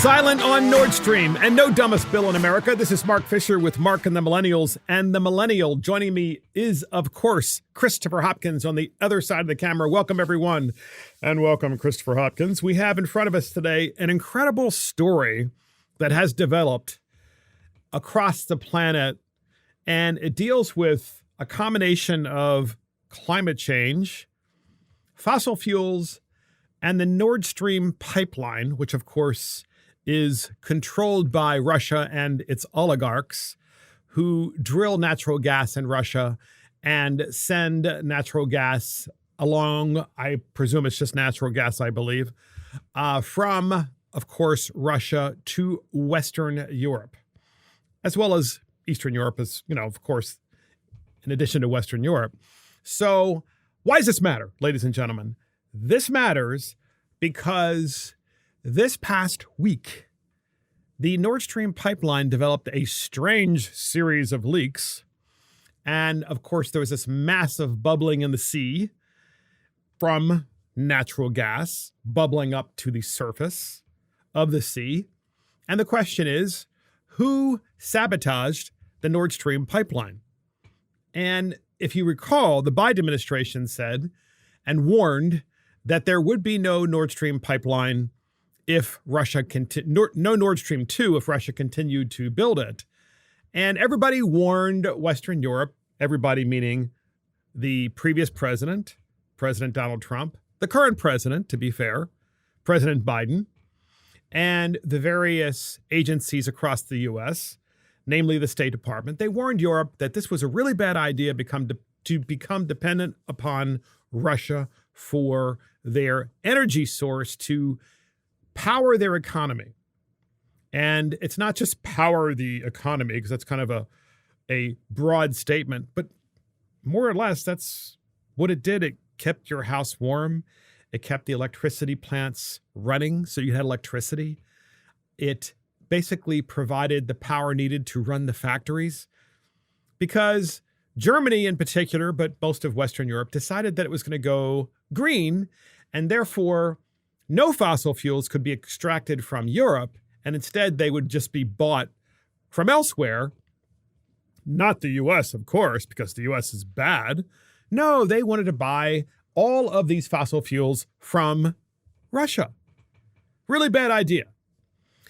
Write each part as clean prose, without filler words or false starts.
Silent on Nord Stream, and no dumbest bill in America. This is Mark Fisher with Mark and the Millennials, and the Millennial joining me is, of course, Christopher Hopkins on the other side of the camera. Welcome, everyone, and welcome, Christopher Hopkins. We have in front of us today an incredible story that has developed across the planet, and it deals with a combination of climate change, fossil fuels, and the Nord Stream pipeline, which, of course, is controlled by Russia and its oligarchs who drill natural gas in Russia and send natural gas along, I presume it's just natural gas, I believe, from, of course, Russia to Western Europe, as well as Eastern Europe, as, you know, of course, in addition to Western Europe. So why does this matter, ladies and gentlemen? This matters because this past week, the Nord Stream pipeline developed a strange series of leaks. And of course, there was this massive bubbling in the sea from natural gas bubbling up to the surface of the sea. And the question is, who sabotaged the Nord Stream pipeline? And if you recall, the Biden administration said and warned that there would be no Nord Stream pipeline if Russia no Nord Stream 2 if Russia continued to build it. And everybody warned Western Europe, everybody meaning the previous president, President Donald Trump, the current president, to be fair, President Biden, and the various agencies across the U.S., namely the State Department. They warned Europe that this was a really bad idea to become dependent upon Russia for their energy source to power their economy. And it's not just power the economy, because that's kind of a broad statement, but more or less that's what it did. It kept your house warm. It kept the electricity plants running, so you had electricity. It basically provided the power needed to run the factories, because Germany in particular, but most of Western Europe, decided that it was going to go green, and therefore no fossil fuels could be extracted from Europe, and instead they would just be bought from elsewhere. Not the U.S., of course, because the U.S. is bad. No, they wanted to buy all of these fossil fuels from Russia. Really bad idea.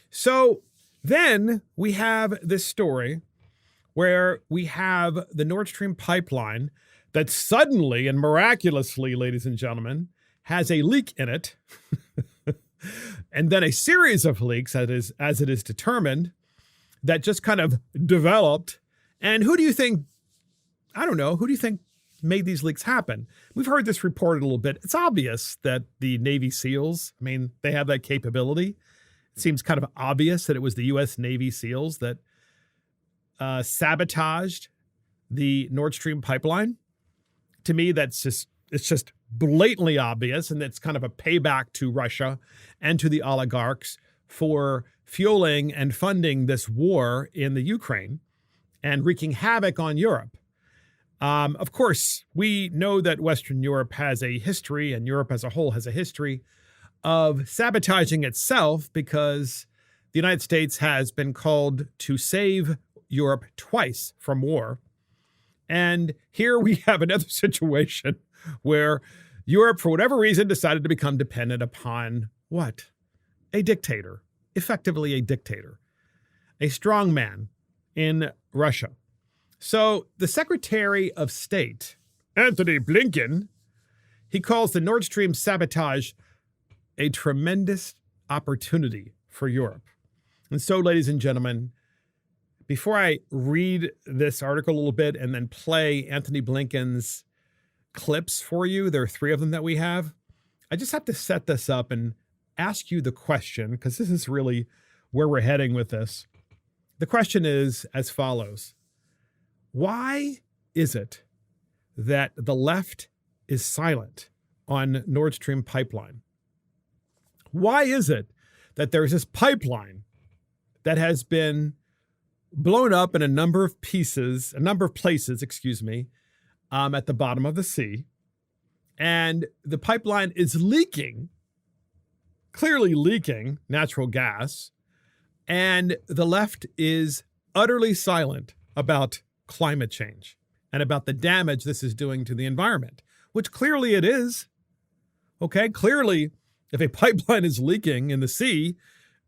So then we have this story where we have the Nord Stream pipeline that suddenly and miraculously, ladies and gentlemen, has a leak in it, and then a series of leaks, as it is determined, that just kind of developed. And who do you think, I don't know, who do you think made these leaks happen? We've heard this reported a little bit. It's obvious that the Navy SEALs, I mean, they have that capability. It seems kind of obvious that it was the U.S. Navy SEALs that sabotaged the Nord Stream pipeline. To me, it's just blatantly obvious, and it's kind of a payback to Russia and to the oligarchs for fueling and funding this war in the Ukraine and wreaking havoc on Europe. Of course, we know that Western Europe has a history, and Europe as a whole has a history of sabotaging itself, because the United States has been called to save Europe twice from war. And here we have another situation where Europe, for whatever reason, decided to become dependent upon what? A dictator, effectively a dictator, a strong man in Russia. So the Secretary of State, Antony Blinken, he calls the Nord Stream sabotage a tremendous opportunity for Europe. And so, ladies and gentlemen, before I read this article a little bit and then play Antony Blinken's clips for you, there are 3 of them that we have, I just have to set this up and ask you the question, because this is really where we're heading with this. The question is as follows. Why is it that the left is silent on Nord Stream pipeline? Why is it that there's this pipeline that has been blown up in a number of places, at the bottom of the sea, and the pipeline is leaking, clearly leaking natural gas, And the left is utterly silent about climate change and about the damage this is doing to the environment, which clearly it is. Okay, clearly, if a pipeline is leaking in the sea,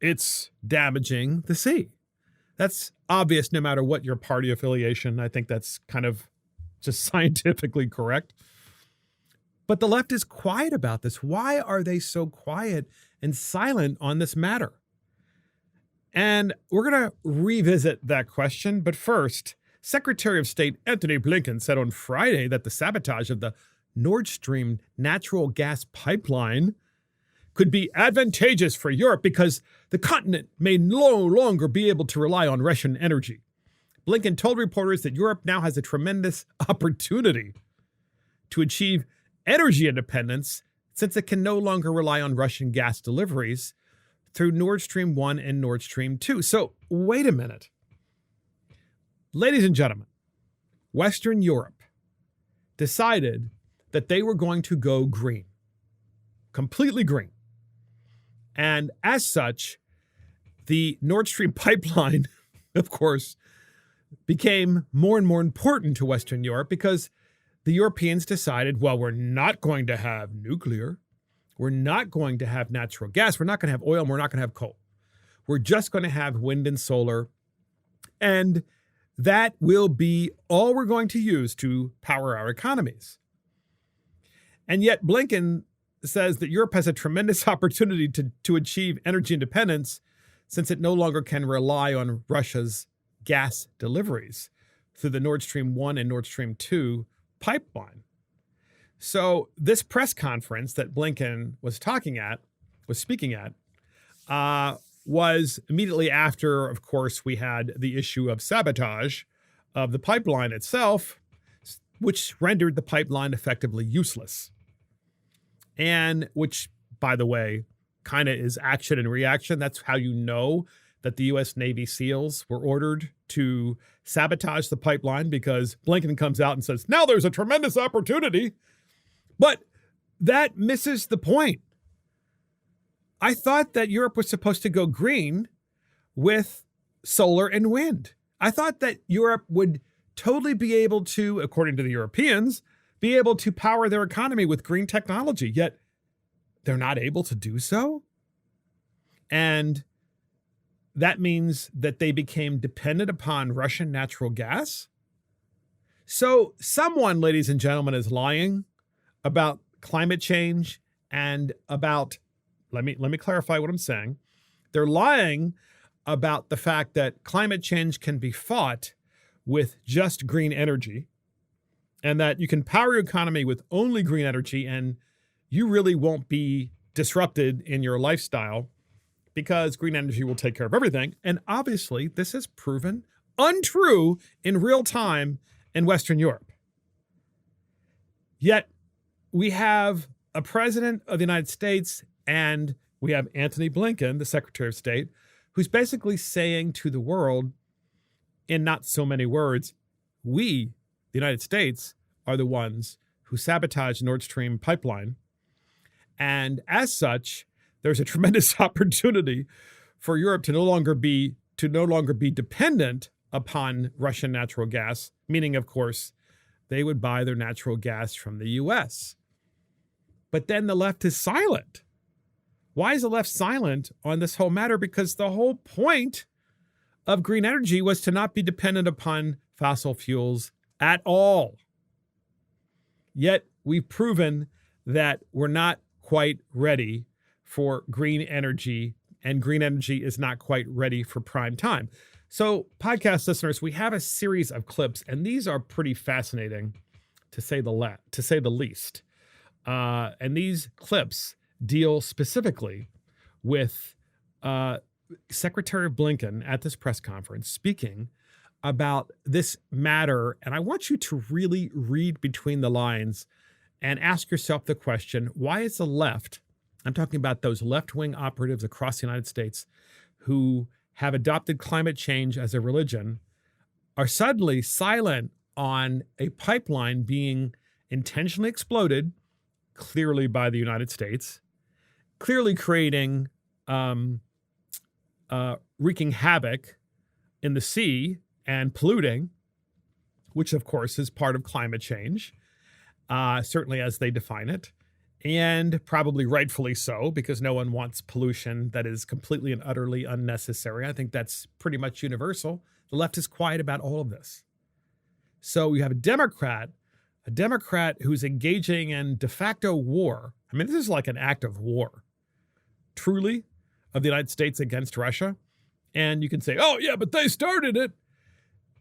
it's damaging the sea. That's obvious no matter what your party affiliation. I think that's kind of just scientifically correct. But the left is quiet about this. Why are they so quiet and silent on this matter? And we're going to revisit that question. But first, Secretary of State Antony Blinken said on Friday that the sabotage of the Nord Stream natural gas pipeline could be advantageous for Europe because the continent may no longer be able to rely on Russian energy. Blinken told reporters that Europe now has a tremendous opportunity to achieve energy independence since it can no longer rely on Russian gas deliveries through Nord Stream 1 and Nord Stream 2. So wait a minute. Ladies and gentlemen, Western Europe decided that they were going to go green, completely green. And as such, the Nord Stream pipeline, of course, became more and more important to Western Europe because the Europeans decided, well, we're not going to have nuclear. We're not going to have natural gas. We're not going to have oil. And we're not going to have coal. We're just going to have wind and solar. And that will be all we're going to use to power our economies. And yet Blinken says that Europe has a tremendous opportunity to achieve energy independence since it no longer can rely on Russia's gas deliveries through the Nord Stream 1 and Nord Stream 2 pipeline. So this press conference that Blinken was speaking at, was immediately after, of course, we had the issue of sabotage of the pipeline itself, which rendered the pipeline effectively useless. And which, by the way, kind of is action and reaction. That's how you know that the U.S. Navy SEALs were ordered to sabotage the pipeline, because Blinken comes out and says, now there's a tremendous opportunity. But that misses the point. I thought that Europe was supposed to go green with solar and wind. I thought that Europe would totally be able to, according to the Europeans, be able to power their economy with green technology, yet they're not able to do so. And that means that they became dependent upon Russian natural gas. So someone, ladies and gentlemen, is lying about climate change and about, let me clarify what I'm saying. They're lying about the fact that climate change can be fought with just green energy, and that you can power your economy with only green energy and you really won't be disrupted in your lifestyle because green energy will take care of everything. And obviously, this has proven untrue in real time in Western Europe. Yet, we have a president of the United States and we have Antony Blinken, the Secretary of State, who's basically saying to the world, in not so many words, we, the United States, are the ones who sabotaged Nord Stream pipeline. And as such, there's a tremendous opportunity for Europe to no longer be dependent upon Russian natural gas, meaning, of course, they would buy their natural gas from the U.S. But then the left is silent. Why is the left silent on this whole matter? Because the whole point of green energy was to not be dependent upon fossil fuels at all. Yet we've proven that we're not quite ready for green energy, and green energy is not quite ready for prime time. So, podcast listeners, we have a series of clips, and these are pretty fascinating, to say the least. And these clips deal specifically with Secretary Blinken at this press conference speaking about this matter. And I want you to really read between the lines and ask yourself the question, why is the left, I'm talking about those left-wing operatives across the United States who have adopted climate change as a religion, are suddenly silent on a pipeline being intentionally exploded, clearly by the United States, clearly creating wreaking havoc in the sea and polluting, which of course is part of climate change, certainly as they define it, and probably rightfully so, because no one wants pollution that is completely and utterly unnecessary. I think that's pretty much universal. The left is quiet about all of this. So you have a Democrat who's engaging in de facto war. I mean, this is like an act of war, truly, of the United States against Russia. And you can say, oh, yeah, but they started it.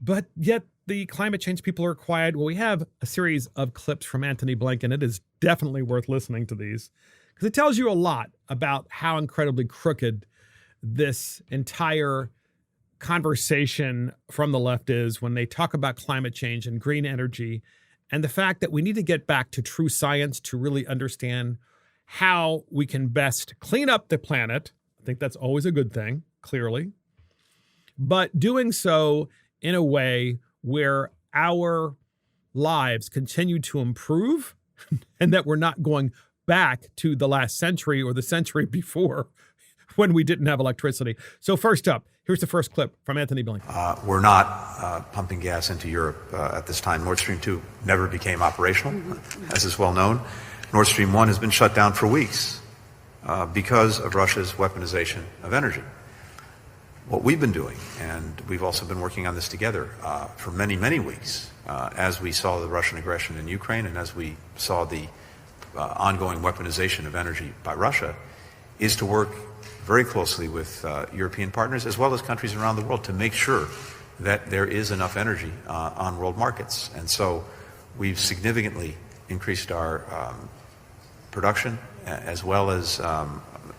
But yet the climate change people are quiet. Well, we have a series of clips from Antony Blinken. It is definitely worth listening to these because it tells you a lot about how incredibly crooked this entire conversation from the left is when they talk about climate change and green energy and the fact that we need to get back to true science to really understand how we can best clean up the planet. I think that's always a good thing, clearly. But doing so in a way where our lives continue to improve and that we're not going back to the last century or the century before when we didn't have electricity. So first up, here's the first clip from Antony Blinken. We're not pumping gas into Europe at this time. Nord Stream 2 never became operational, as is well known. Nord Stream 1 has been shut down for weeks because of Russia's weaponization of energy. What we've been doing, and we've also been working on this together for many, many weeks, as we saw the Russian aggression in Ukraine and as we saw the ongoing weaponization of energy by Russia, is to work very closely with European partners as well as countries around the world to make sure that there is enough energy on world markets. And so we've significantly increased our production as well as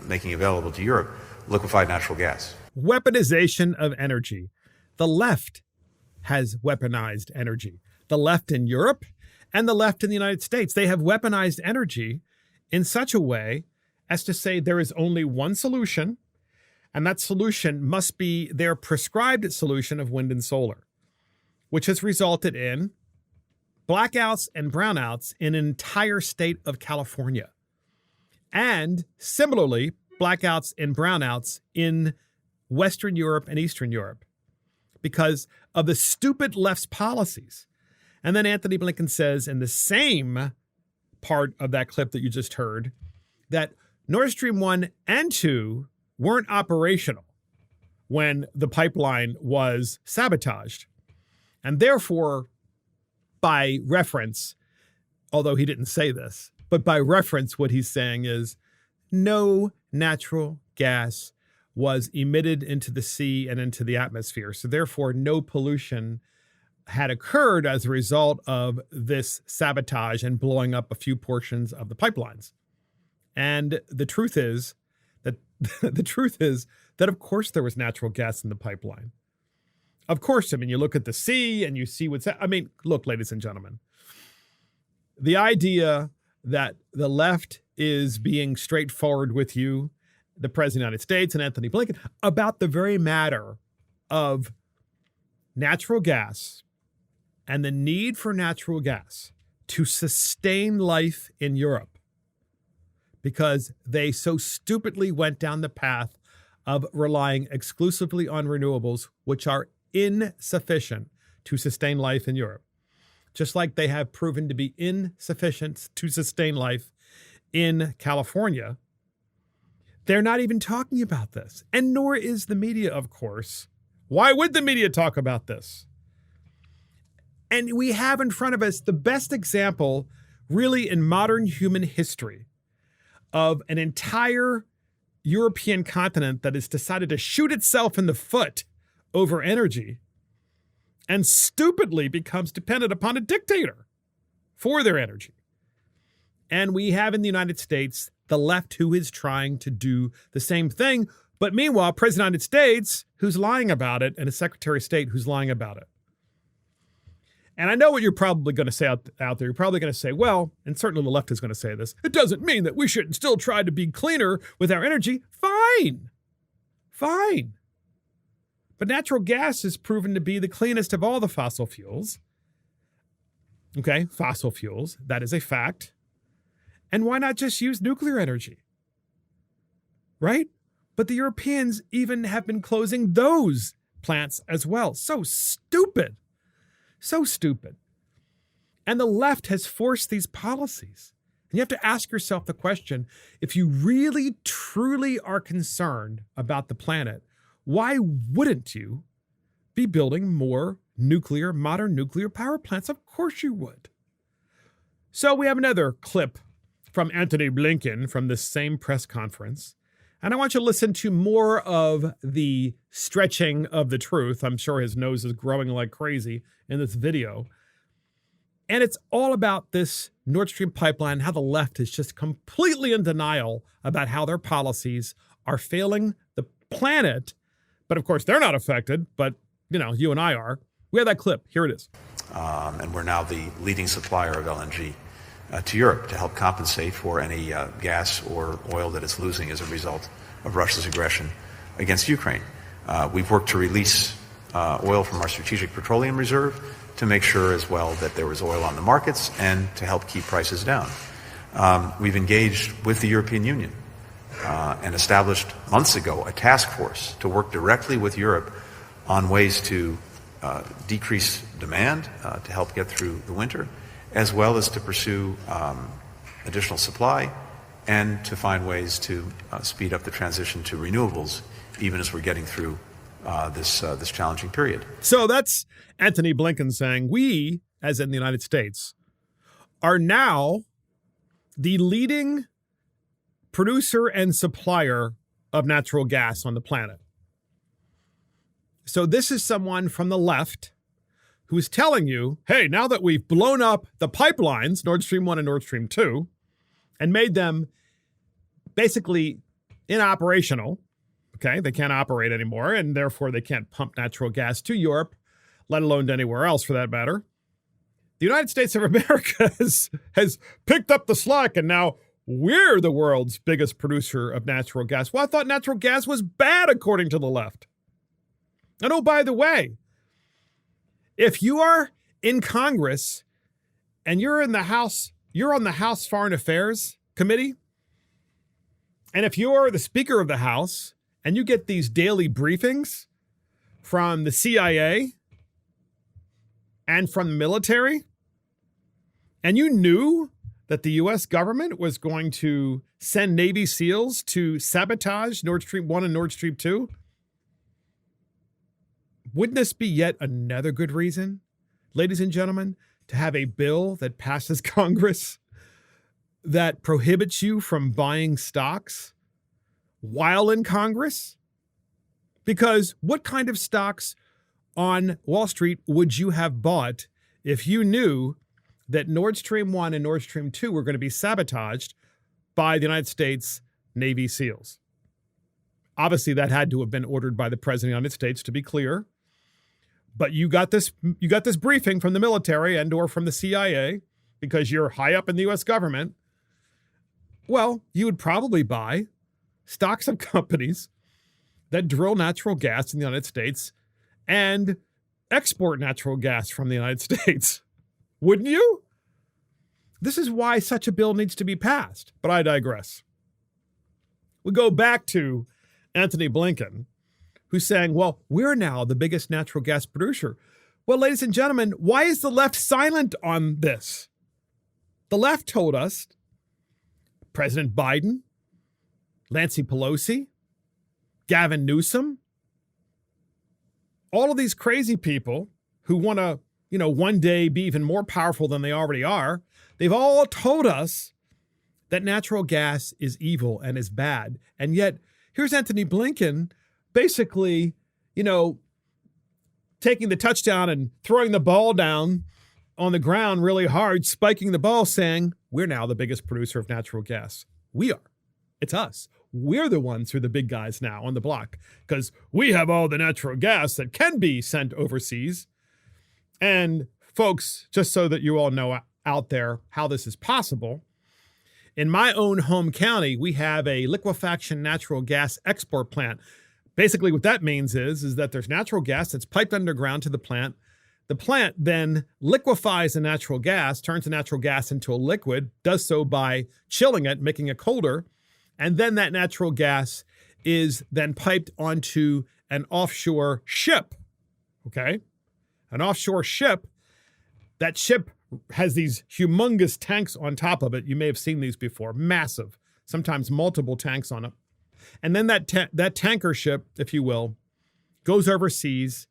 making available to Europe liquefied natural gas. Weaponization of energy. The left has weaponized energy. The left in Europe and the left in the United States, they have weaponized energy in such a way as to say there is only one solution, and that solution must be their prescribed solution of wind and solar, which has resulted in blackouts and brownouts in an entire state of California. And similarly, blackouts and brownouts in Western Europe and Eastern Europe because of the stupid left's policies. And then Antony Blinken says in the same part of that clip that you just heard that Nord Stream 1 and 2 weren't operational when the pipeline was sabotaged. And therefore, by reference, although he didn't say this, but by reference, what he's saying is no natural gas was emitted into the sea and into the atmosphere. So therefore, no pollution had occurred as a result of this sabotage and blowing up a few portions of the pipelines. And the truth is that of course there was natural gas in the pipeline. Of course, I mean, you look at the sea and you see look, ladies and gentlemen, the idea that the left is being straightforward with you, the President of the United States and Antony Blinken, about the very matter of natural gas and the need for natural gas to sustain life in Europe, because they so stupidly went down the path of relying exclusively on renewables, which are insufficient to sustain life in Europe, just like they have proven to be insufficient to sustain life in California. They're not even talking about this, and nor is the media, of course. Why would the media talk about this? And we have in front of us the best example, really, in modern human history of an entire European continent that has decided to shoot itself in the foot over energy and stupidly becomes dependent upon a dictator for their energy. And we have in the United States the left who is trying to do the same thing, but meanwhile, President of the United States who's lying about it and a Secretary of State who's lying about it. And I know what you're probably going to say out there. You're probably going to say, well, and certainly the left is going to say this, it doesn't mean that we shouldn't still try to be cleaner with our energy. Fine. But natural gas is proven to be the cleanest of all the fossil fuels. Okay, fossil fuels, that is a fact. And why not just use nuclear energy? Right? But the Europeans even have been closing those plants as well. So stupid. So stupid. And the left has forced these policies. And you have to ask yourself the question, if you really, truly are concerned about the planet, why wouldn't you be building more modern nuclear power plants? Of course you would. So we have another clip from Antony Blinken from this same press conference. And I want you to listen to more of the stretching of the truth. I'm sure his nose is growing like crazy in this video. And it's all about this Nord Stream pipeline, how the left is just completely in denial about how their policies are failing the planet. But of course, they're not affected, but you and I are. We have that clip. Here it is. And we're now the leading supplier of LNG to Europe to help compensate for any gas or oil that it's losing as a result of Russia's aggression against Ukraine. We've worked to release oil from our strategic petroleum reserve to make sure as well that there was oil on the markets and to help keep prices down. We've engaged with the European Union and established months ago a task force to work directly with Europe on ways to decrease demand to help get through the winter, as well as to pursue additional supply and to find ways to speed up the transition to renewables, even as we're getting through this challenging period. So that's Antony Blinken saying we, as in the United States, are now the leading producer and supplier of natural gas on the planet. So this is someone from the left who's telling you, hey, now that we've blown up the pipelines, Nord Stream 1 and Nord Stream 2, and made them basically inoperational, okay, they can't operate anymore, and therefore they can't pump natural gas to Europe, let alone to anywhere else for that matter. The United States of America has picked up the slack, and now we're the world's biggest producer of natural gas. Well, I thought natural gas was bad, according to the left. And oh, by the way, if you are in Congress and you're on the House Foreign Affairs Committee, and if you're the Speaker of the House and you get these daily briefings from the CIA and from the military, and you knew that the U.S. government was going to send Navy SEALs to sabotage Nord Stream 1 and Nord Stream 2, wouldn't this be yet another good reason, ladies and gentlemen, to have a bill that passes Congress that prohibits you from buying stocks while in Congress? Because what kind of stocks on Wall Street would you have bought if you knew that Nord Stream 1 and Nord Stream 2 were going to be sabotaged by the United States Navy SEALs? Obviously, that had to have been ordered by the President of the United States, to be clear. But you got this briefing from the military and or from the CIA because you're high up in the U.S. government. Well, you would probably buy stocks of companies that drill natural gas in the United States and export natural gas from the United States. Wouldn't you? This is why such a bill needs to be passed. But I digress. We go back to Antony Blinken, who's saying, well, we're now the biggest natural gas producer. Well, ladies and gentlemen, why is the left silent on this? The left told us, President Biden, Nancy Pelosi, Gavin Newsom, all of these crazy people who want to, one day be even more powerful than they already are, they've all told us that natural gas is evil and is bad. And yet, here's Antony Blinken basically, taking the touchdown and throwing the ball down on the ground really hard, spiking the ball, saying, we're now the biggest producer of natural gas. We are. It's us. We're the ones who are the big guys now on the block because we have all the natural gas that can be sent overseas. And folks, just so that you all know out there how this is possible, in my own home county, we have a liquefaction natural gas export plant. Basically, what that means is that there's natural gas that's piped underground to the plant. The plant then liquefies the natural gas, turns the natural gas into a liquid, does so by chilling it, making it colder. And then that natural gas is then piped onto an offshore ship, okay? An offshore ship. That ship has these humongous tanks on top of it. You may have seen these before, massive, sometimes multiple tanks on it. And then that tanker ship, if you will, goes overseas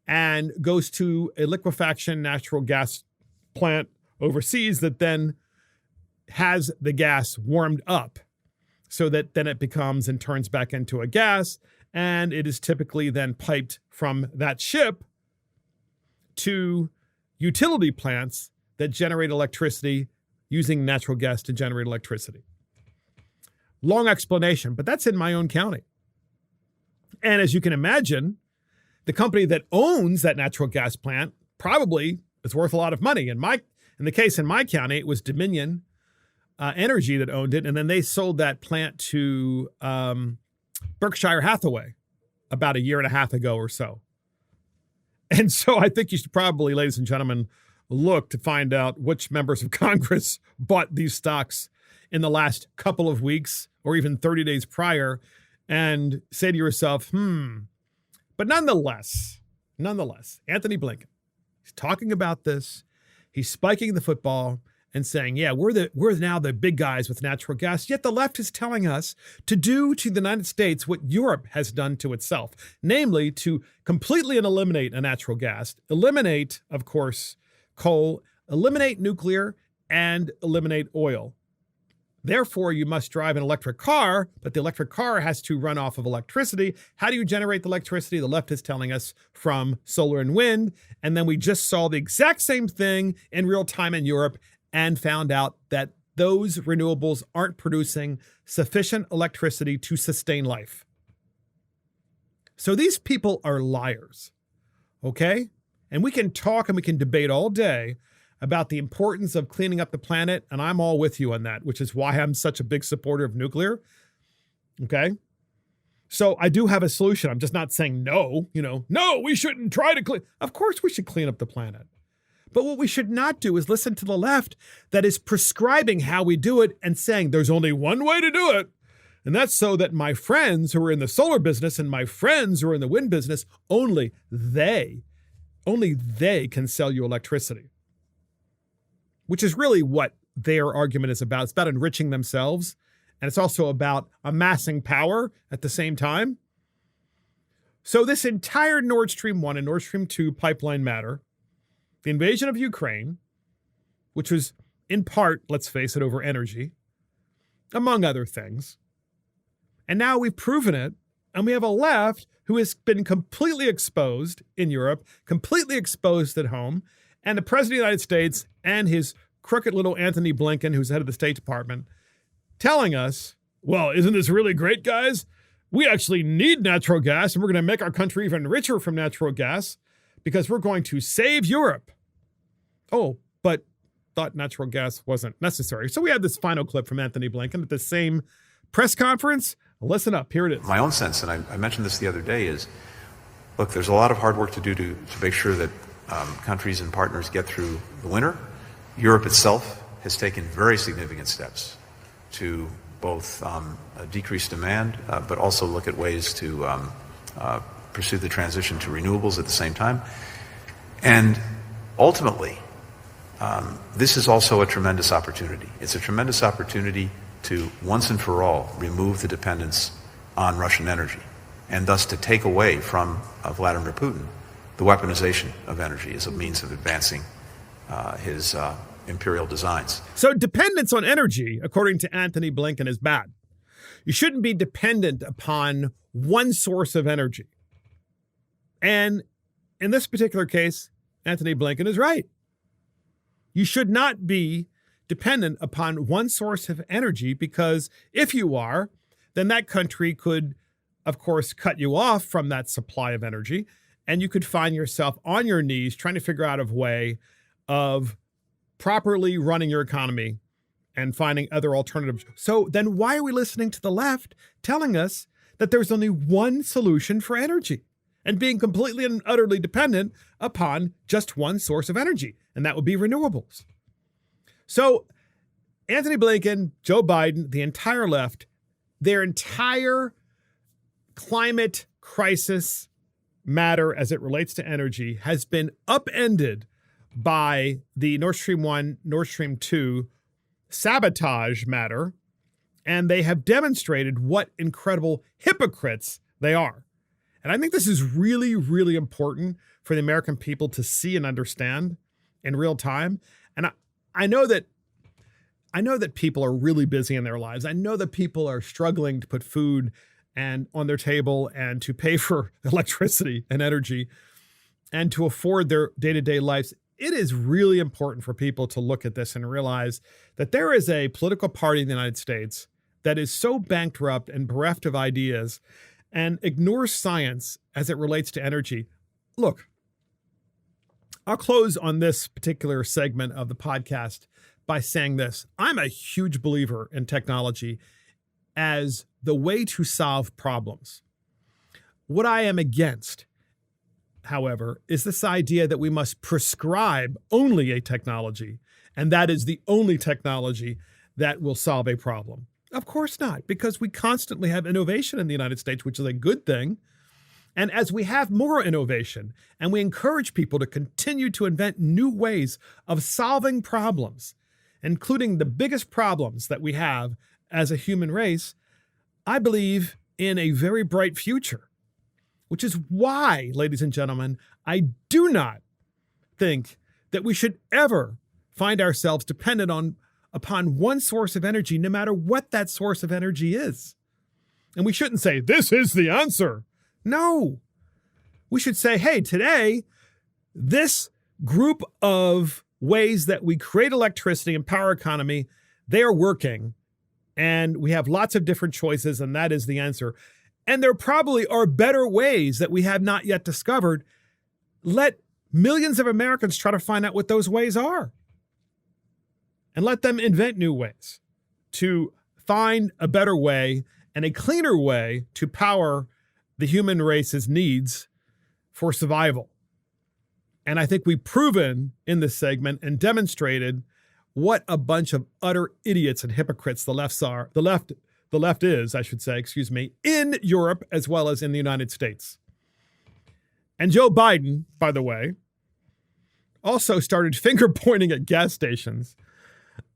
and goes to a liquefaction natural gas plant overseas that then has the gas warmed up so that then it becomes and turns back into a gas. And it is typically then piped from that ship to utility plants that generate electricity using natural gas to generate electricity. Long explanation, but that's in my own county. And as you can imagine, the company that owns that natural gas plant probably is worth a lot of money. In the case in my county, it was Dominion Energy that owned it, and then they sold that plant to Berkshire Hathaway about a year and a half ago or so. And so I think you should probably, ladies and gentlemen, look to find out which members of Congress bought these stocks in the last couple of weeks or even 30 days prior and say to yourself, But nonetheless, Anthony Blinken, he's talking about this. He's spiking the football and saying, yeah, we're now the big guys with natural gas. Yet the left is telling us to do to the United States what Europe has done to itself, namely to completely eliminate a natural gas, eliminate, of course, coal, eliminate nuclear, and eliminate oil. Therefore, you must drive an electric car, but the electric car has to run off of electricity. How do you generate the electricity? The left is telling us from solar and wind. And then we just saw the exact same thing in real time in Europe and found out that those renewables aren't producing sufficient electricity to sustain life. So these people are liars, okay? And we can talk and we can debate all day about the importance of cleaning up the planet, and I'm all with you on that, which is why I'm such a big supporter of nuclear, okay? So I do have a solution. I'm just not saying no, no, we shouldn't try to clean. Of course we should clean up the planet. But what we should not do is listen to the left that is prescribing how we do it and saying there's only one way to do it. And that's so that my friends who are in the solar business and my friends who are in the wind business, only they can sell you electricity. Which is really what their argument is about. It's about enriching themselves. And it's also about amassing power at the same time. So this entire Nord Stream 1 and Nord Stream 2 pipeline matter, the invasion of Ukraine, which was in part, let's face it, over energy, among other things. And now we've proven it. And we have a left who has been completely exposed in Europe, completely exposed at home. And the president of the United States and his crooked little Anthony Blinken, who's head of the State Department, telling us, well, isn't this really great, guys? We actually need natural gas, and we're going to make our country even richer from natural gas because we're going to save Europe. Oh, but thought natural gas wasn't necessary. So we have this final clip from Anthony Blinken at the same press conference. Listen up. Here it is. My own sense, and I mentioned this the other day, is, look, there's a lot of hard work to do to make sure that countries and partners get through the winter. Europe itself has taken very significant steps to both decrease demand, but also look at ways to pursue the transition to renewables at the same time. And ultimately, this is also a tremendous opportunity. It's a tremendous opportunity to once and for all remove the dependence on Russian energy, and thus to take away from Vladimir Putin the weaponization of energy as a means of advancing his imperial designs. So dependence on energy, according to Anthony Blinken, is bad. You shouldn't be dependent upon one source of energy. And in this particular case, Anthony Blinken is right. You should not be dependent upon one source of energy, because if you are, then that country could, of course, cut you off from that supply of energy. And you could find yourself on your knees trying to figure out a way of properly running your economy and finding other alternatives. So then why are we listening to the left telling us that there's only one solution for energy and being completely and utterly dependent upon just one source of energy? And that would be renewables. So Anthony Blinken, Joe Biden, the entire left, their entire climate crisis matter as it relates to energy has been upended by the Nord Stream 1, Nord Stream 2 sabotage matter, and they have demonstrated what incredible hypocrites they are. And I think this is really, really important for the American people to see and understand in real time. And I know that people are really busy in their lives. I know that people are struggling to put food and on their table and to pay for electricity and energy and to afford their day-to-day lives. It is really important for people to look at this and realize that there is a political party in the United States that is so bankrupt and bereft of ideas and ignores science as it relates to energy. Look, I'll close on this particular segment of the podcast by saying this. I'm a huge believer in technology as the way to solve problems. What I am against, however, is this idea that we must prescribe only a technology, and that is the only technology that will solve a problem. Of course not, because we constantly have innovation in the United States, which is a good thing. And as we have more innovation and we encourage people to continue to invent new ways of solving problems, including the biggest problems that we have as a human race, I believe in a very bright future, which is why, ladies and gentlemen, I do not think that we should ever find ourselves dependent upon one source of energy, no matter what that source of energy is. And we shouldn't say, this is the answer. No. We should say, hey, today, this group of ways that we create electricity and power economy, they are working. And we have lots of different choices, and that is the answer. And there probably are better ways that we have not yet discovered. Let millions of Americans try to find out what those ways are. And let them invent new ways to find a better way and a cleaner way to power the human race's needs for survival. And I think we've proven in this segment and demonstrated what a bunch of utter idiots and hypocrites the left is, I should say, in Europe as well as in the United States. And Joe Biden, by the way, also started finger pointing at gas stations.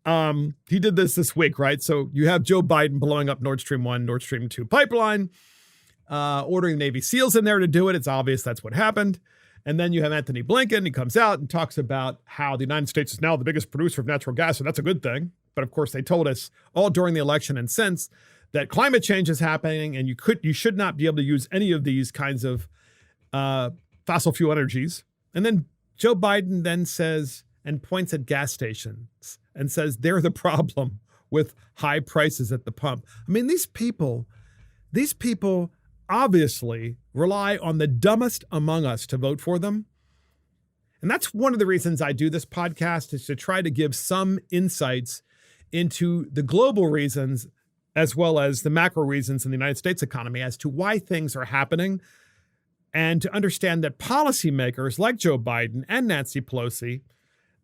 He did this week, right? So you have Joe Biden blowing up Nord Stream 1, Nord Stream 2 pipeline, ordering Navy SEALs in there to do it. It's obvious that's what happened. And then you have Anthony Blinken. He comes out and talks about how the United States is now the biggest producer of natural gas, and that's a good thing. But of course, they told us all during the election and since that climate change is happening, and you should not be able to use any of these kinds of fossil fuel energies. And then Joe Biden then says and points at gas stations and says they're the problem with high prices at the pump. I mean, these people obviously rely on the dumbest among us to vote for them. And that's one of the reasons I do this podcast, is to try to give some insights into the global reasons as well as the macro reasons in the United States economy as to why things are happening, and to understand that policymakers like Joe Biden and Nancy Pelosi,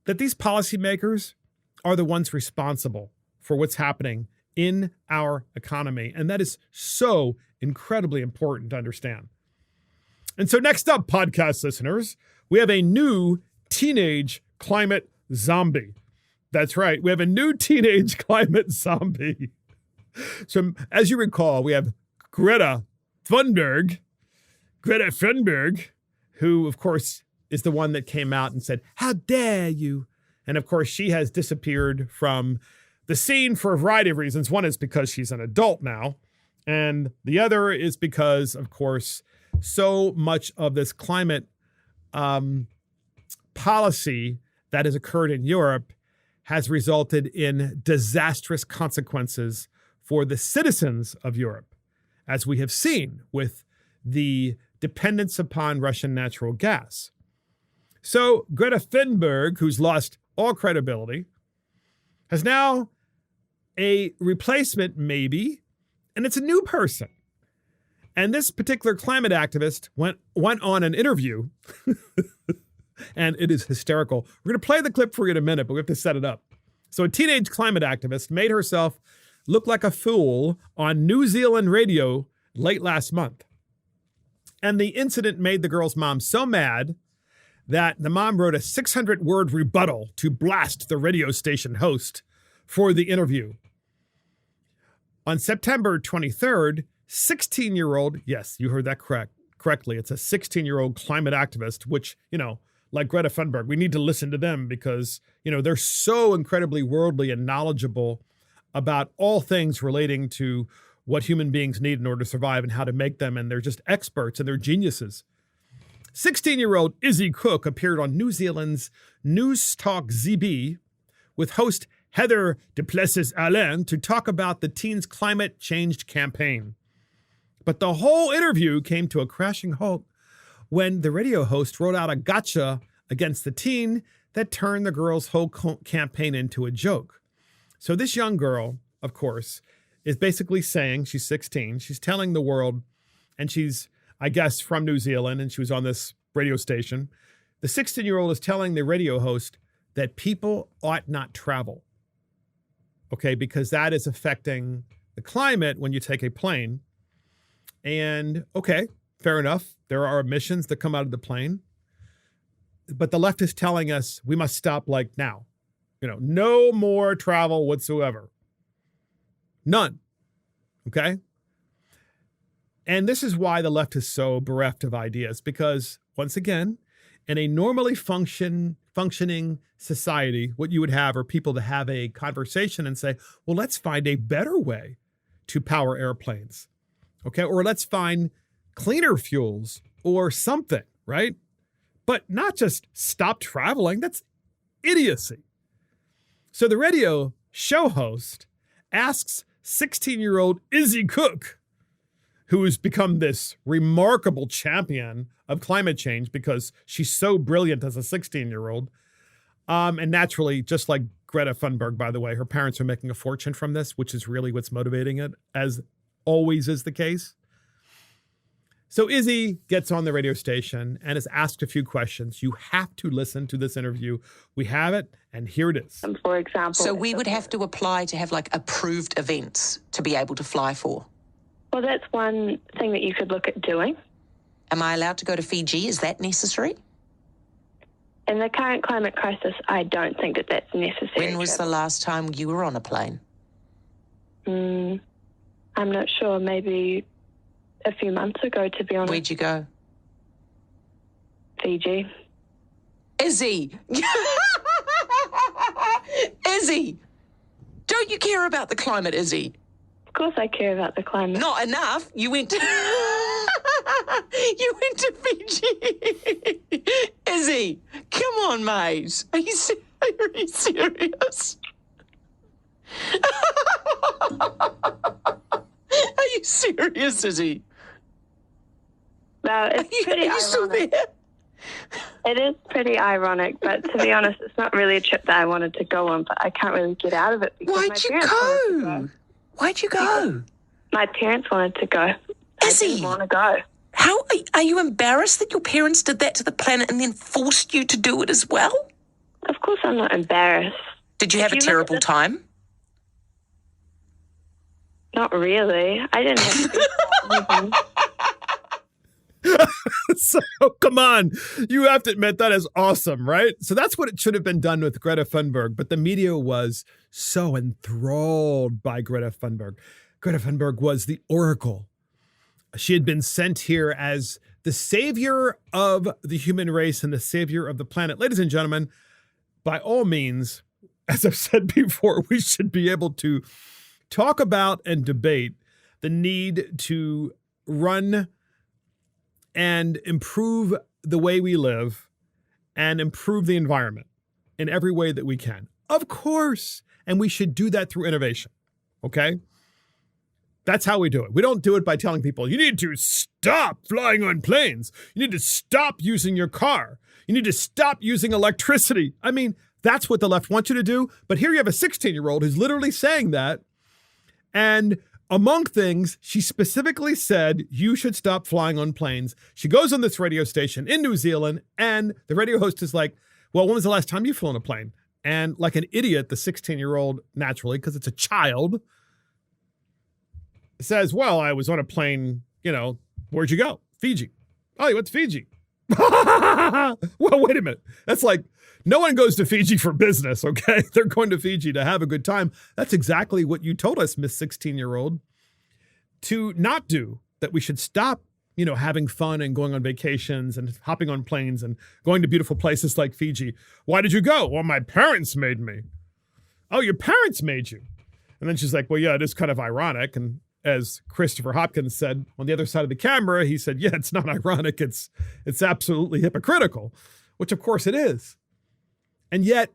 that these policymakers are the ones responsible for what's happening in our economy. And that is so incredibly important to understand. And so next up, podcast listeners, we have a new teenage climate zombie. That's right. We have a new teenage climate zombie. So as you recall, we have Greta Thunberg, who, of course, is the one that came out and said, how dare you? And of course, she has disappeared from the scene for a variety of reasons. One is because she's an adult now. And the other is because, of course, so much of this climate policy that has occurred in Europe has resulted in disastrous consequences for the citizens of Europe, as we have seen with the dependence upon Russian natural gas. So Greta Thunberg, who's lost all credibility, has now a replacement, maybe, and it's a new person. And this particular climate activist went on an interview, and it is hysterical. We're going to play the clip for you in a minute, but we have to set it up. So a teenage climate activist made herself look like a fool on New Zealand radio late last month. And the incident made the girl's mom so mad that the mom wrote a 600-word rebuttal to blast the radio station host for the interview. On September 23rd, 16-year-old, yes, you heard that correctly, it's a 16-year-old climate activist, which, like Greta Thunberg, we need to listen to them because, they're so incredibly worldly and knowledgeable about all things relating to what human beings need in order to survive and how to make them, and they're just experts and they're geniuses. 16-year-old Izzy Cook appeared on New Zealand's News Talk ZB with host Heather Duplessis Allen to talk about the teen's climate change campaign. But the whole interview came to a crashing halt when the radio host wrote out a gotcha against the teen that turned the girl's whole campaign into a joke. So this young girl, of course, is basically saying, she's 16, she's telling the world, and she's, I guess, from New Zealand, and she was on this radio station. The 16-year-old is telling the radio host that people ought not travel, okay, because that is affecting the climate when you take a plane. And, okay, fair enough. There are emissions that come out of the plane. But the left is telling us we must stop like now. No more travel whatsoever. None. Okay? And this is why the left is so bereft of ideas, because, once again, in a normally functioning society, what you would have are people to have a conversation and say, well, let's find a better way to power airplanes. Okay? Or let's find cleaner fuels or something, right? But not just stop traveling. That's idiocy. So the radio show host asks 16-year-old Izzy Cook, who has become this remarkable champion of climate change because she's so brilliant as a 16-year-old. And naturally, just like Greta Thunberg, by the way, her parents are making a fortune from this, which is really what's motivating it, as always is the case. So Izzy gets on the radio station and is asked a few questions. You have to listen to this interview. We have it, and here it is. For example... So we would have to apply to have, approved events to be able to fly for? Well, that's one thing that you could look at doing. Am I allowed to go to Fiji? Is that necessary? In the current climate crisis, I don't think that that's necessary. When was the last time you were on a plane? I'm not sure. Maybe a few months ago, to be honest. Where'd you go? Fiji. Izzy! Izzy! Don't you care about the climate, Izzy? Of course I care about the climate. Not enough. You went to... You went to Fiji. Izzy, come on, mate. Are you serious? Are you serious, Izzy? Well, it's pretty Are you still ironic. there? It is pretty ironic, but to be honest, it's not really a trip that I wanted to go on, but I can't really get out of it because Why'd my you parents wanted to go? Why'd you go? My parents wanted to go. Izzy! I didn't want to go. How are you embarrassed that your parents did that to the planet and then forced you to do it as well? Of course I'm not embarrassed. Did you have a terrible time? Not really. I didn't have to do anything. So, come on. You have to admit that is awesome, right? So that's what it should have been done with Greta Thunberg. But the media was so enthralled by Greta Thunberg. Greta Thunberg was the oracle. She had been sent here as the savior of the human race and the savior of the planet. Ladies and gentlemen, by all means, as I've said before, we should be able to talk about and debate the need to run and improve the way we live and improve the environment in every way that we can. Of course. And we should do that through innovation. Okay? That's how we do it. We don't do it by telling people, you need to stop flying on planes. You need to stop using your car. You need to stop using electricity. I mean, that's what the left wants you to do. But here you have a 16-year-old who's literally saying that. And among things, she specifically said, you should stop flying on planes. She goes on this radio station in New Zealand, and the radio host is like, well, when was the last time you flew on a plane? And like an idiot, the 16-year-old, naturally, because it's a child, says, well, I was on a plane, where'd you go? Fiji. Oh, you went to Fiji. Well, wait a minute. That's like, no one goes to Fiji for business, okay? They're going to Fiji to have a good time. That's exactly what you told us, Miss 16-year-old, to not do, that we should stop, having fun and going on vacations and hopping on planes and going to beautiful places like Fiji. Why did you go? Well, my parents made me. Oh, your parents made you. And then she's like, well, yeah, it is kind of ironic. And as Christopher Hopkins said on the other side of the camera, he said, yeah, it's not ironic. It's absolutely hypocritical, which of course it is. And yet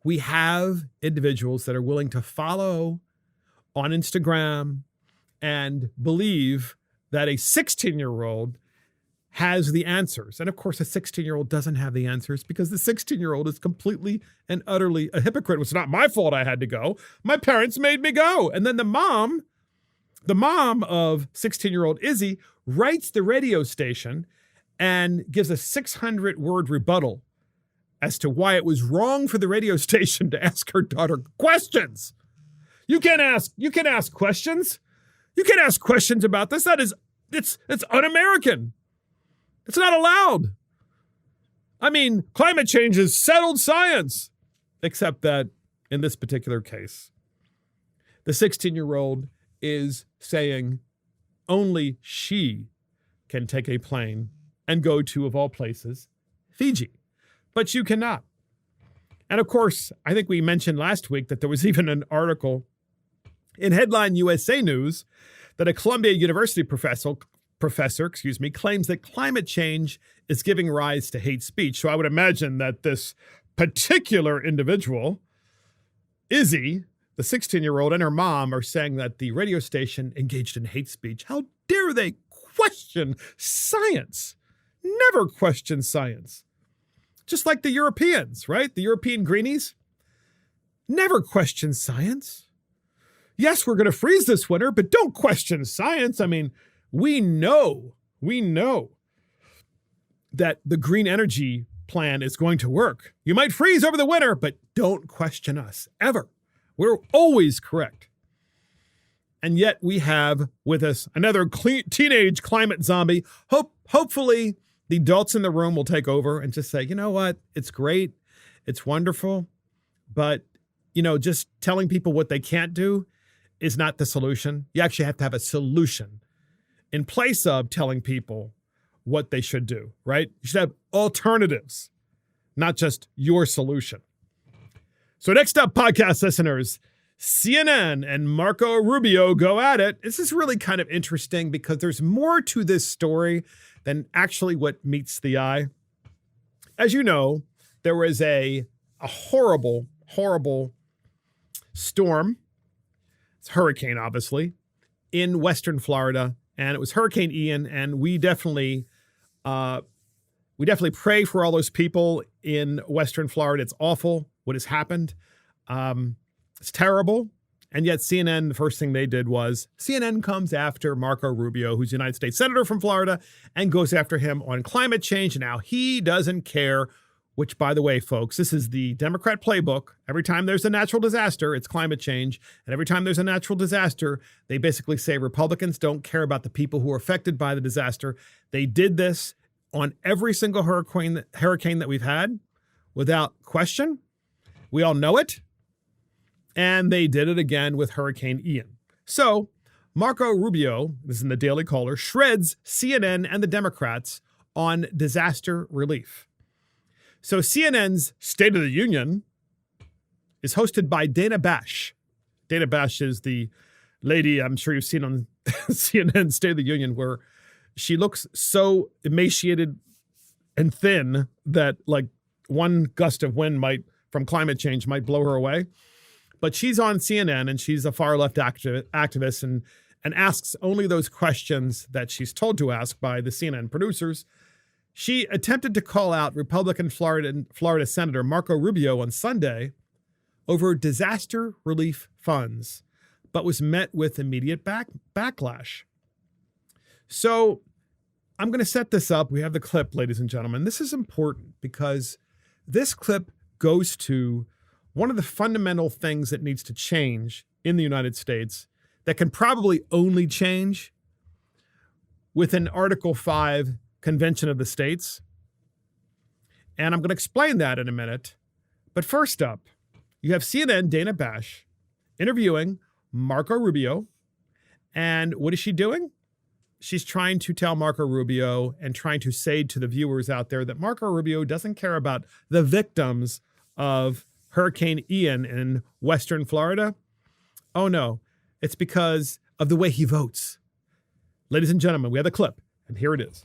we have individuals that are willing to follow on Instagram and believe that a 16-year-old has the answers. And of course, a 16-year-old doesn't have the answers because the 16-year-old is completely and utterly a hypocrite. It's not my fault I had to go. My parents made me go. And then the mom of 16-year-old Izzy writes the radio station and gives a 600-word rebuttal as to why it was wrong for the radio station to ask her daughter questions. You can ask questions. You can ask questions about this. It's un-American. It's not allowed. I mean, climate change is settled science, except that in this particular case, the 16-year-old is saying only she can take a plane and go to, of all places, Fiji. But you cannot. And of course, I think we mentioned last week that there was even an article in Headline USA News that a Columbia University professor claims that climate change is giving rise to hate speech. So I would imagine that this particular individual, Izzy, the 16-year-old, and her mom are saying that the radio station engaged in hate speech. How dare they question science? Never question science. Just like the Europeans, right? The European greenies never question science. Yes, we're going to freeze this winter, but don't question science. I mean, we know that the green energy plan is going to work. You might freeze over the winter, but don't question us, ever. We're always correct. And yet we have with us another teenage climate zombie. Hopefully the adults in the room will take over and just say, you know what? It's great. It's wonderful. But, just telling people what they can't do is not the solution. You actually have to have a solution in place of telling people what they should do, right? You should have alternatives, not just your solution. So next up, podcast listeners, CNN and Marco Rubio go at it. This is really kind of interesting because there's more to this story than actually what meets the eye. As you know, there was a horrible, horrible storm. It's a hurricane, obviously, in Western Florida, and it was Hurricane Ian. And we definitely pray for all those people in Western Florida. It's awful what has happened. It's terrible. And yet CNN, the first thing they did was CNN comes after Marco Rubio, who's a United States Senator from Florida, and goes after him on climate change. And now he doesn't care, which, by the way, folks, this is the Democrat playbook. Every time there's a natural disaster, it's climate change. And every time there's a natural disaster, they basically say Republicans don't care about the people who are affected by the disaster. They did this on every single hurricane that we've had without question. We all know it. And they did it again with Hurricane Ian. So Marco Rubio, this is in the Daily Caller, shreds CNN and the Democrats on disaster relief. So CNN's State of the Union is hosted by Dana Bash. Dana Bash is the lady I'm sure you've seen on CNN State of the Union, where she looks so emaciated and thin that like one gust of wind from climate change might blow her away. But she's on CNN and she's a far left activist and asks only those questions that she's told to ask by the CNN producers. She attempted to call out Republican Florida Senator Marco Rubio on Sunday over disaster relief funds, but was met with immediate backlash. So I'm going to set this up. We have the clip, ladies and gentlemen. This is important because this clip goes to one of the fundamental things that needs to change in the United States that can probably only change with an Article 5 Convention of the States. And I'm going to explain that in a minute. But first up, you have CNN Dana Bash interviewing Marco Rubio. And what is she doing? She's trying to tell Marco Rubio and trying to say to the viewers out there that Marco Rubio doesn't care about the victims of Hurricane Ian in Western Florida. Oh, no. It's because of the way he votes. Ladies and gentlemen, we have the clip, and here it is.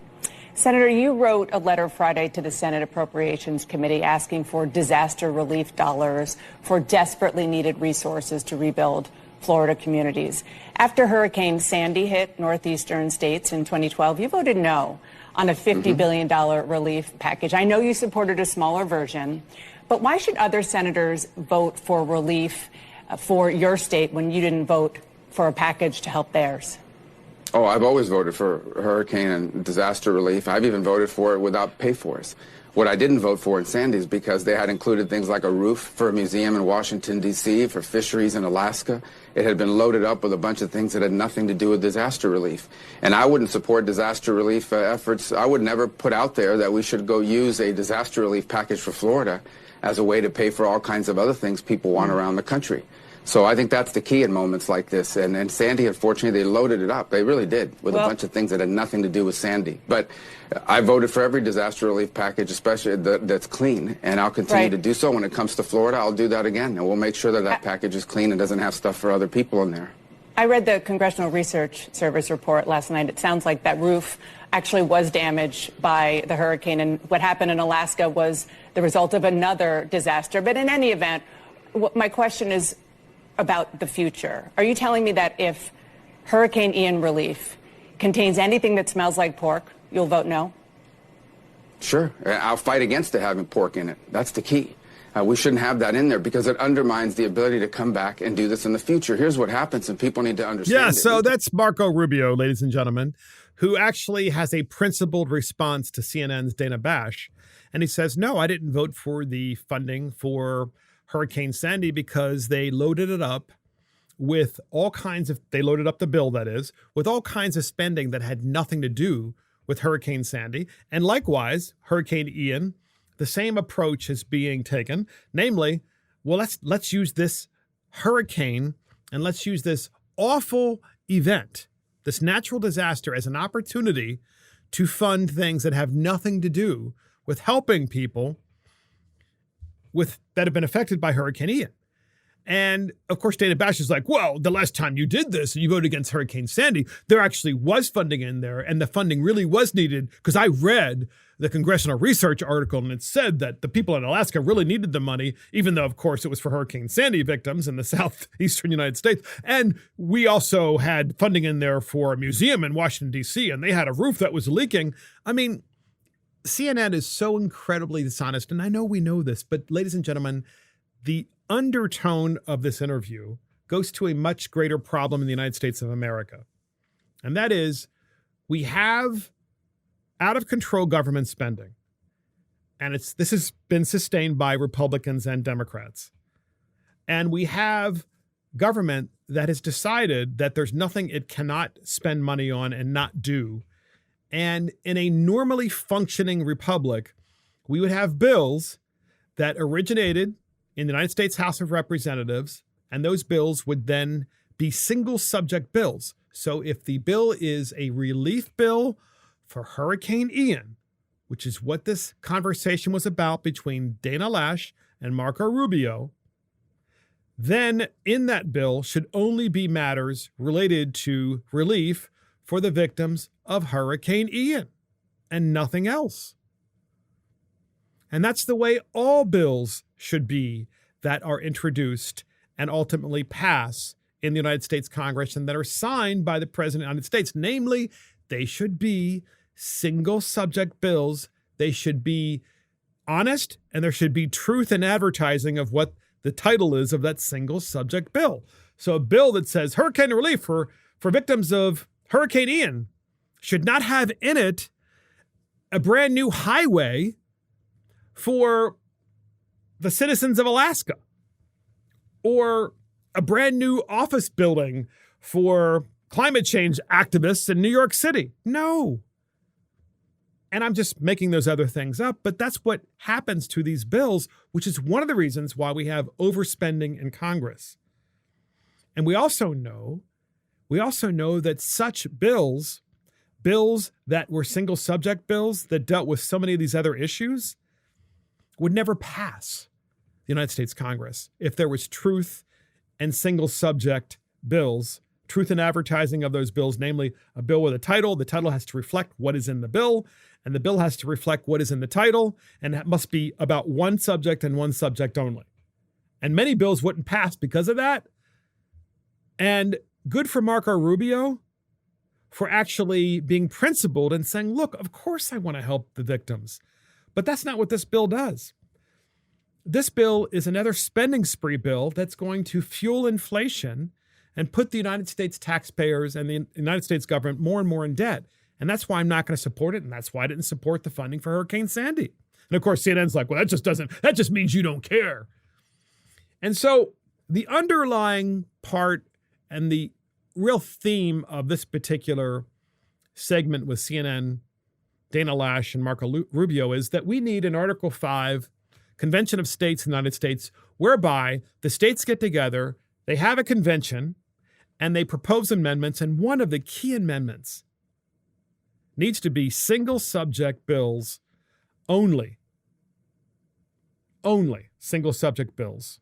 Senator, you wrote a letter Friday to the Senate Appropriations Committee asking for disaster relief dollars for desperately needed resources to rebuild Florida communities. After Hurricane Sandy hit northeastern states in 2012, you voted no on a $50 billion relief package. I know you supported a smaller version, but why should other senators vote for relief for your state when you didn't vote for a package to help theirs? Oh, I've always voted for hurricane and disaster relief. I've even voted for it without pay-fors. What I didn't vote for in Sandy is because they had included things like a roof for a museum in Washington, D.C., for fisheries in Alaska. It had been loaded up with a bunch of things that had nothing to do with disaster relief. And I wouldn't support disaster relief efforts. I would never put out there that we should go use a disaster relief package for Florida as a way to pay for all kinds of other things people want around the country. So I think that's the key in moments like this. And Sandy, unfortunately, they loaded it up. They really did, with a bunch of things that had nothing to do with Sandy. But I voted for every disaster relief package, especially that's clean. And I'll continue to do so. When it comes to Florida, I'll do that again. And we'll make sure that that package is clean and doesn't have stuff for other people in there. I read the Congressional Research Service report last night. It sounds like that roof actually was damaged by the hurricane. And what happened in Alaska was the result of another disaster. But in any event, my question is about the future. Are you telling me that if Hurricane Ian relief contains anything that smells like pork, you'll vote no? Sure. I'll fight against it having pork in it. That's the key. We shouldn't have that in there because it undermines the ability to come back and do this in the future. Here's what happens, and people need to understand Yeah, it. so that's Marco Rubio, ladies and gentlemen, who actually has a principled response to CNN's Dana Bash. And he says, no, I didn't vote for the funding for Hurricane Sandy because they loaded it up with all kinds of, they loaded up the bill, that is, with all kinds of spending that had nothing to do with Hurricane Sandy. And likewise, Hurricane Ian, the same approach is being taken, namely, well, let's use this hurricane and let's use this awful event, this natural disaster, as an opportunity to fund things that have nothing to do with helping people that have been affected by Hurricane Ian. And of course, Dana Bash is like, well, the last time you did this, you voted against Hurricane Sandy, there actually was funding in there, and the funding really was needed, because I read the Congressional Research article, and it said that the people in Alaska really needed the money, even though, of course, it was for Hurricane Sandy victims in the southeastern United States. And we also had funding in there for a museum in Washington, D.C., and they had a roof that was leaking. I mean, CNN is so incredibly dishonest, and I know we know this, but ladies and gentlemen, the undertone of this interview goes to a much greater problem in the United States of America. And that is, we have out-of-control government spending. And this has been sustained by Republicans and Democrats. And we have government that has decided that there's nothing it cannot spend money on and not do. And in a normally functioning republic, we would have bills that originated in the United States House of Representatives, and those bills would then be single subject bills. So if the bill is a relief bill for Hurricane Ian, which is what this conversation was about between Dana Lash and Marco Rubio, then in that bill should only be matters related to relief for the victims of Hurricane Ian and nothing else. And that's the way all bills should be that are introduced and ultimately pass in the United States Congress and that are signed by the President of the United States. Namely, they should be single subject bills. They should be honest, and there should be truth in advertising of what the title is of that single subject bill. So a bill that says hurricane relief for victims of Hurricane Ian should not have in it a brand new highway for the citizens of Alaska, or a brand new office building for climate change activists in New York City. No. And I'm just making those other things up, but that's what happens to these bills, which is one of the reasons why we have overspending in Congress. And we also know that such bills that were single subject bills that dealt with so many of these other issues would never pass the United States Congress if there was truth and single subject bills, truth in advertising of those bills, namely a bill with a title. The title has to reflect what is in the bill, and the bill has to reflect what is in the title, and that must be about one subject and one subject only. And many bills wouldn't pass because of that. And good for Marco Rubio for actually being principled and saying, look, of course I want to help the victims. But that's not what this bill does. This bill is another spending spree bill that's going to fuel inflation and put the United States taxpayers and the United States government more and more in debt. And that's why I'm not going to support it. And that's why I didn't support the funding for Hurricane Sandy. And of course, CNN's like, well, that just means you don't care. And so the underlying part and the real theme of this particular segment with CNN, Dana Lash, and Marco Rubio is that we need an Article 5 Convention of States in the United States whereby the states get together, they have a convention, and they propose amendments. And one of the key amendments needs to be single subject bills only. Only single subject bills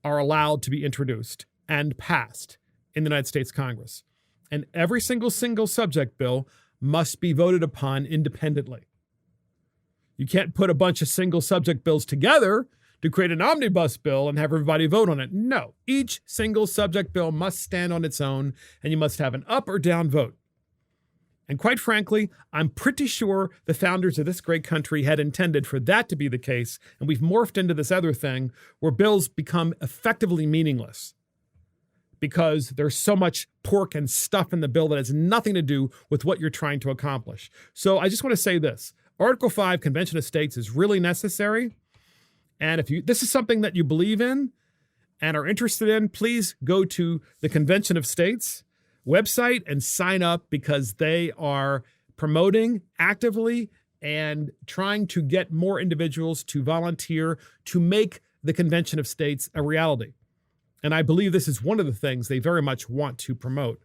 are allowed to be introduced and passed in the United States Congress. And every single subject bill must be voted upon independently. You can't put a bunch of single subject bills together to create an omnibus bill and have everybody vote on it. No, each single subject bill must stand on its own, and you must have an up or down vote. And quite frankly, I'm pretty sure the founders of this great country had intended for that to be the case, and we've morphed into this other thing where bills become effectively meaningless because there's so much pork and stuff in the bill that has nothing to do with what you're trying to accomplish. So I just want to say this. Article 5, Convention of States, is really necessary. And if this is something that you believe in and are interested in, please go to the Convention of States website and sign up, because they are promoting actively and trying to get more individuals to volunteer to make the Convention of States a reality. And I believe this is one of the things they very much want to promote.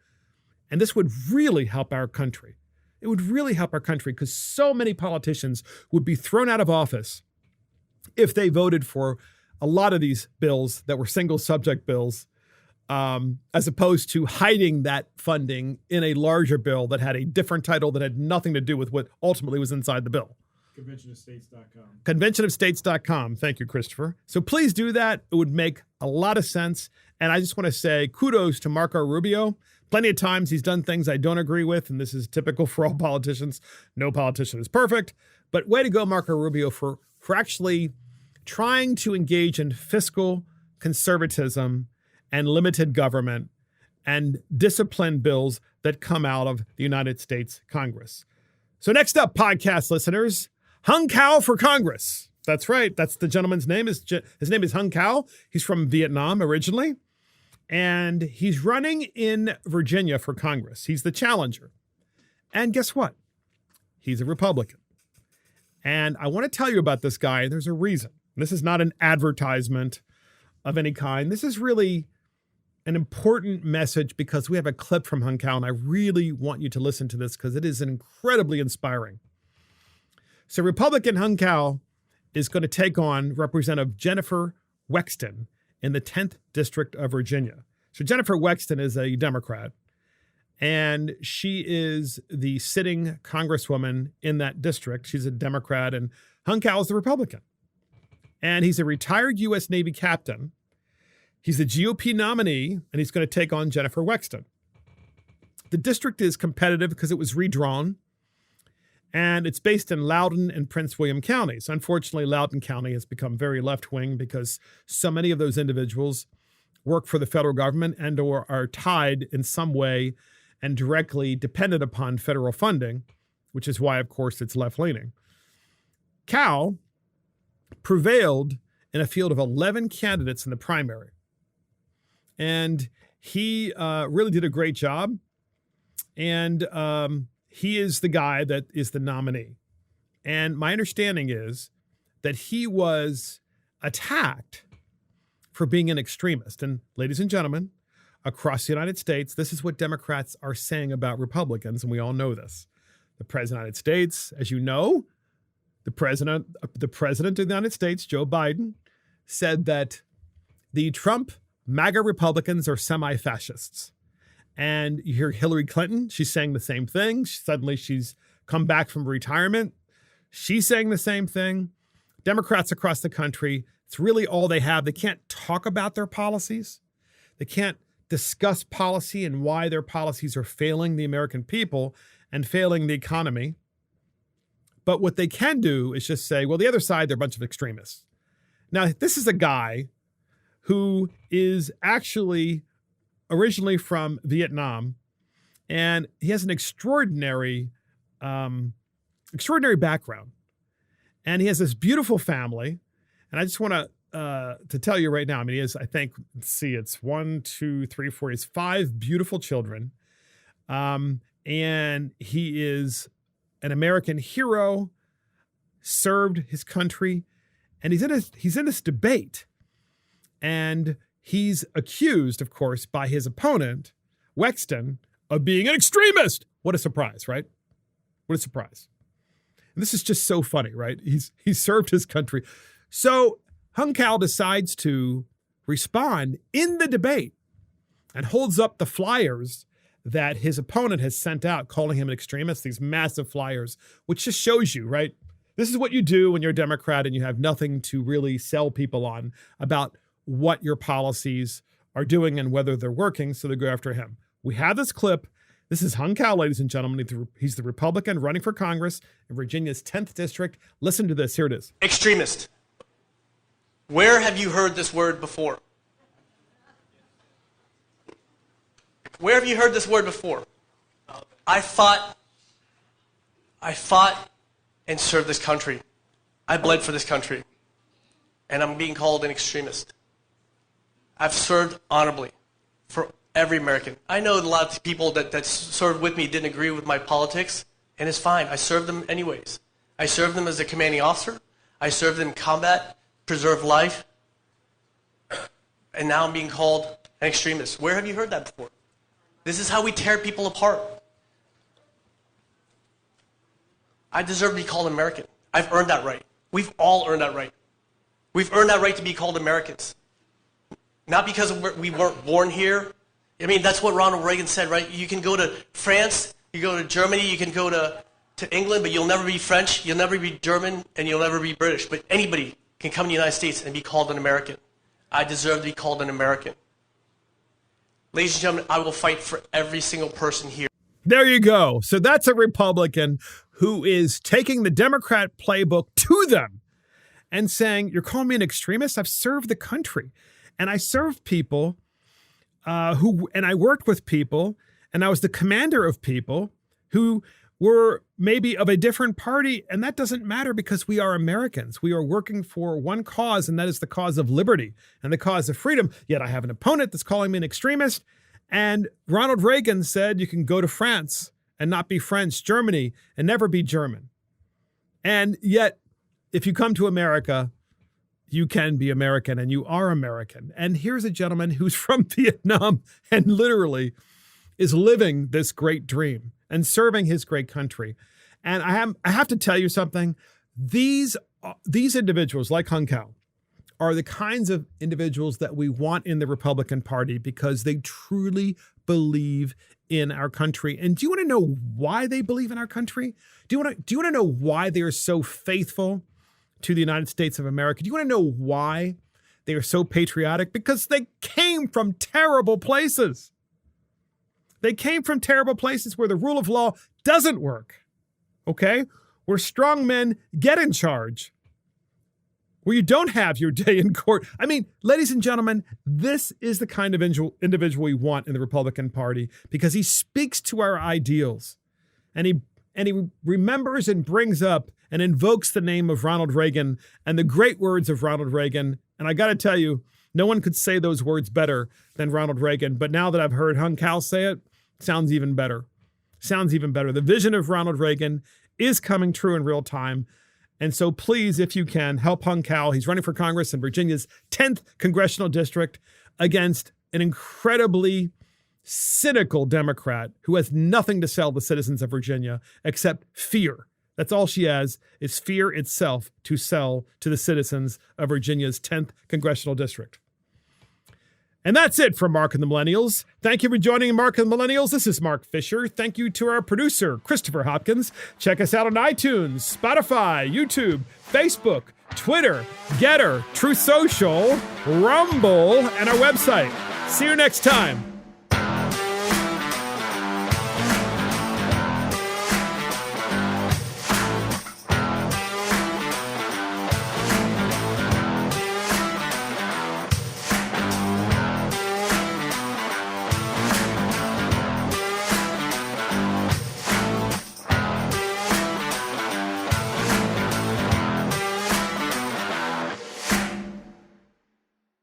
And this would really help our country. It would really help our country because so many politicians would be thrown out of office if they voted for a lot of these bills that were single subject bills, as opposed to hiding that funding in a larger bill that had a different title that had nothing to do with what ultimately was inside the bill. Conventionofstates.com. Conventionofstates.com. Thank you, Christopher. So please do that. It would make a lot of sense. And I just want to say kudos to Marco Rubio. Plenty of times he's done things I don't agree with, and this is typical for all politicians. No politician is perfect. But way to go, Marco Rubio, for actually trying to engage in fiscal conservatism and limited government and disciplined bills that come out of the United States Congress. So next up, podcast listeners, Hung Cao for Congress. That's right. That's the gentleman's name. His name is Hung Cao. He's from Vietnam originally, and he's running in Virginia for Congress. He's the challenger. And guess what? He's a Republican. And I want to tell you about this guy. There's a reason. This is not an advertisement of any kind. This is really an important message because we have a clip from Hung Cao, and I really want you to listen to this because it is incredibly inspiring. So Republican Hung Cao is going to take on Representative Jennifer Wexton in the 10th District of Virginia. So Jennifer Wexton is a Democrat, and she is the sitting congresswoman in that district. She's a Democrat, and Hung Cao is the Republican. And he's a retired U.S. Navy captain. He's the GOP nominee, and he's going to take on Jennifer Wexton. The district is competitive because it was redrawn, and it's based in Loudoun and Prince William counties. Unfortunately, Loudoun County has become very left-wing because so many of those individuals work for the federal government and or are tied in some way and directly dependent upon federal funding, which is why, of course, it's left-leaning. Cao prevailed in a field of 11 candidates in the primary. And He really did a great job. And he is the guy that is the nominee. And my understanding is that he was attacked for being an extremist. And ladies and gentlemen, across the United States, this is what Democrats are saying about Republicans, and we all know this. The President of the United States, as you know, the President of the United States, Joe Biden, said that the Trump MAGA Republicans are semi-fascists. And you hear Hillary Clinton, she's saying the same thing. Suddenly she's come back from retirement. She's saying the same thing. Democrats across the country, it's really all they have. They can't talk about their policies. They can't discuss policy and why their policies are failing the American people and failing the economy. But what they can do is just say, well, the other side, they're a bunch of extremists. Now, this is a guy who is actually originally from Vietnam, and he has an extraordinary background. And he has this beautiful family. And I just want to tell you right now, I mean, he has, I think, let's see, it's 1, 2, 3, 4, he has 5 beautiful children. And he is an American hero, served his country, and he's in this debate. And he's accused, of course, by his opponent, Wexton, of being an extremist. What a surprise, right? What a surprise. And this is just so funny, right? He's served his country. So Hung Cao decides to respond in the debate and holds up the flyers that his opponent has sent out calling him an extremist, these massive flyers, which just shows you, right? This is what you do when you're a Democrat and you have nothing to really sell people on about what your policies are doing and whether they're working, so they go after him. We have this clip. This is Hung Cao, ladies and gentlemen. He's the Republican running for Congress in Virginia's 10th district. Listen to this. Here it is. Extremist. Where have you heard this word before? Where have you heard this word before? I fought and served this country. I bled for this country. And I'm being called an extremist. I've served honorably for every American. I know a lot of people that served with me didn't agree with my politics, and it's fine. I served them anyways. I served them as a commanding officer. I served them in combat, preserved life, and now I'm being called an extremist. Where have you heard that before? This is how we tear people apart. I deserve to be called American. I've earned that right. We've all earned that right. We've earned that right to be called Americans. Not because we weren't born here. I mean, that's what Ronald Reagan said, right? You can go to France, you go to Germany, you can go to England, but you'll never be French, you'll never be German, and you'll never be British. But anybody can come to the United States and be called an American. I deserve to be called an American. Ladies and gentlemen, I will fight for every single person here. There you go. So that's a Republican who is taking the Democrat playbook to them and saying, you're calling me an extremist? I've served the country. And I served people and I worked with people, and I was the commander of people who were maybe of a different party. And that doesn't matter because we are Americans. We are working for one cause, and that is the cause of liberty and the cause of freedom. Yet I have an opponent that's calling me an extremist. And Ronald Reagan said you can go to France and not be French, Germany, and never be German. And yet, if you come to America, you can be American, and you are American. And here's a gentleman who's from Vietnam and literally is living this great dream and serving his great country. And I have to tell you something. These individuals like Hung Cao are the kinds of individuals that we want in the Republican Party because they truly believe in our country. And do you want to know why they believe in our country? Do you want to know why they are so faithful to the United States of America? Do you want to know why they are so patriotic? Because they came from terrible places. They came from terrible places where the rule of law doesn't work, okay? Where strong men get in charge, where you don't have your day in court. I mean, ladies and gentlemen, this is the kind of individual we want in the Republican Party because he speaks to our ideals, and he remembers and brings up and invokes the name of Ronald Reagan and the great words of Ronald Reagan. And I got to tell you, No one could say those words better than Ronald Reagan. But now that I've heard Hung Cal say it, sounds even better. Sounds even better. The vision of Ronald Reagan is coming true in real time. And so please, if you can, help Hung Cal. He's running for Congress in Virginia's 10th congressional district against an incredibly cynical Democrat who has nothing to sell the citizens of Virginia except fear. That's all she has, is fear itself to sell to the citizens of Virginia's 10th congressional district. And that's it from Mark and the Millennials. Thank you for joining Mark and the Millennials. This is Mark Fisher. Thank you to our producer, Christopher Hopkins. Check us out on iTunes, Spotify, YouTube, Facebook, Twitter, Getter, True Social, Rumble, and our website. See you next time.